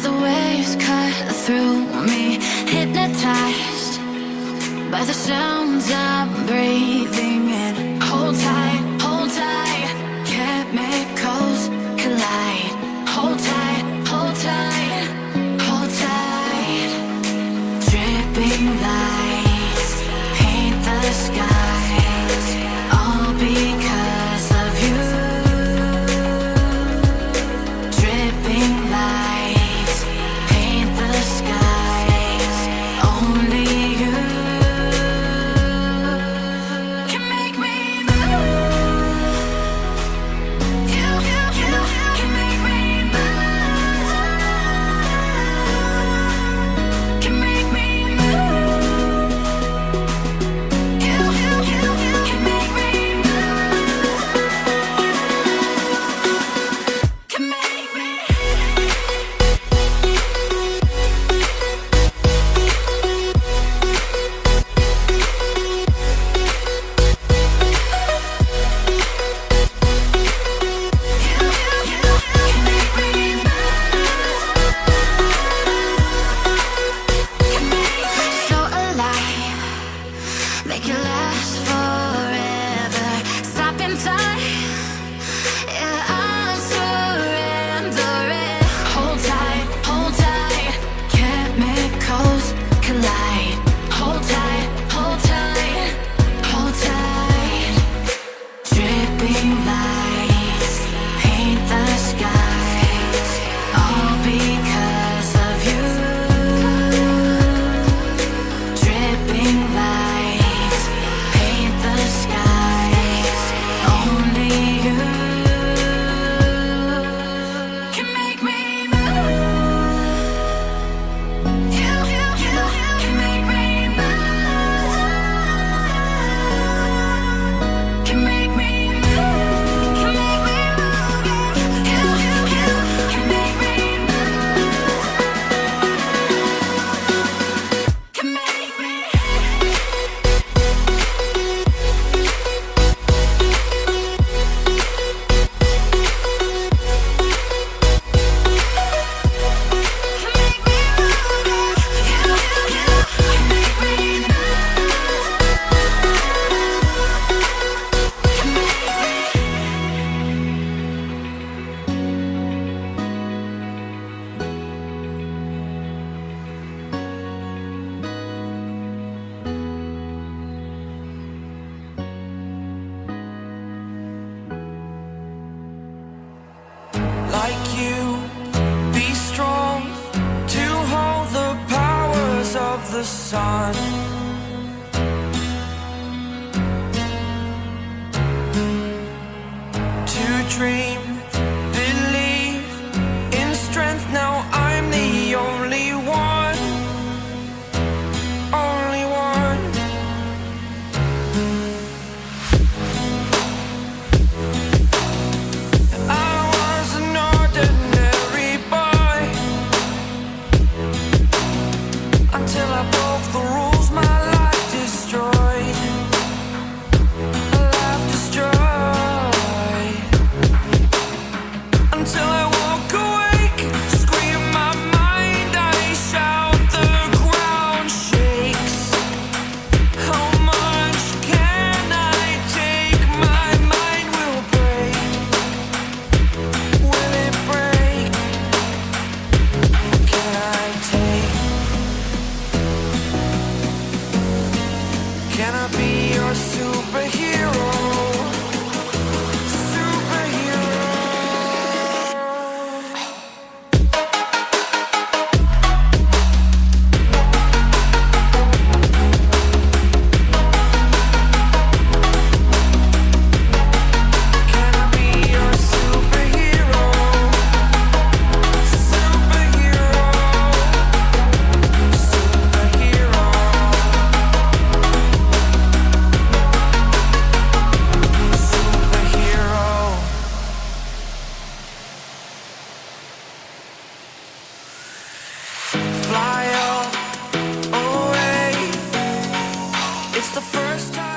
the waves cut through me, hypnotized by the sounds I'm breathing in. Hold tight, chemicals collide. Hold tight, hold tight, hold tight. Dripping lights paint the skies, all because of you. Dripping lights paint the skies, only you can make me move. You can make me move. Can make me move. You can make me move. Can make me. So alive, make it last forever. Stop in time, yeah, I'm surrendering. Hold tight, chemicals collide. Hold tight, hold tight, hold tight. Dripping lights paint the skies, all because of you. Dripping lights paint the skies, only you can make me move. You can make me move. Can make me move. Can make me move. You can make me move. Can make me. Like you, be strong to hold the powers of the sun. To dream, believe in strength. Now I'm the only one, only one. I was an ordinary boy until I broke the rules. My life destroyed, life destroyed. Until I walk awake, scream my mind, I shout, the ground shakes. How much can I take? My mind will break. Will it break? Can I take? Can I be your superhero? Superhero. Can I be your superhero? Superhero. Superhero. Superhero. Fly away. It's the first time.